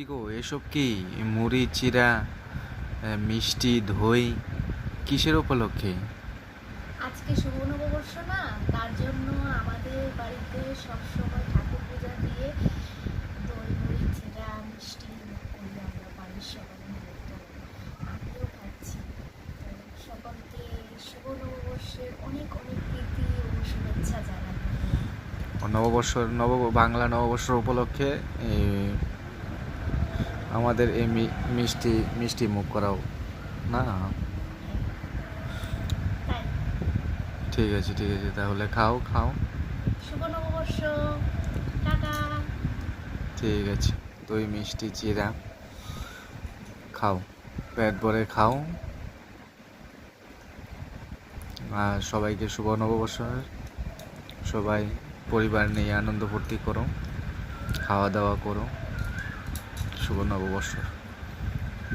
কি গো, এসব কি? মুড়ি চিড়া, মিষ্টি দই, কিসের উপলক্ষে? আজকে শুভ নববর্ষ না, তার জন্য আমাদের বাড়িতে সবসময় ঠাকুর পূজা দিয়ে দই মুড়ি চিড়া মিষ্টি করি আমরা বাড়ির সবাই মিলে। তো আমিও খাচ্ছি। তো সকলকে শুভ নববর্ষের অনেক অনেক প্রীতি ও শুভেচ্ছা জানাই। বাংলা নববর্ষর উপলক্ষে আমাদের এই মিষ্টি মিষ্টি মুখ করাও না। তাই ঠিক আছে, ঠিক আছে, তাহলে খাও খাও। শুভ নববর্ষ, টাটা। ঠিক আছে, দই মিষ্টি চিড়া খাও, পেট ভরে খাও। আর সবাইকে শুভ নববর্ষের, সবাই পরিবার নিয়ে আনন্দ ফুর্তি করো, খাওয়া দাওয়া করো। শুভ নববর্ষ।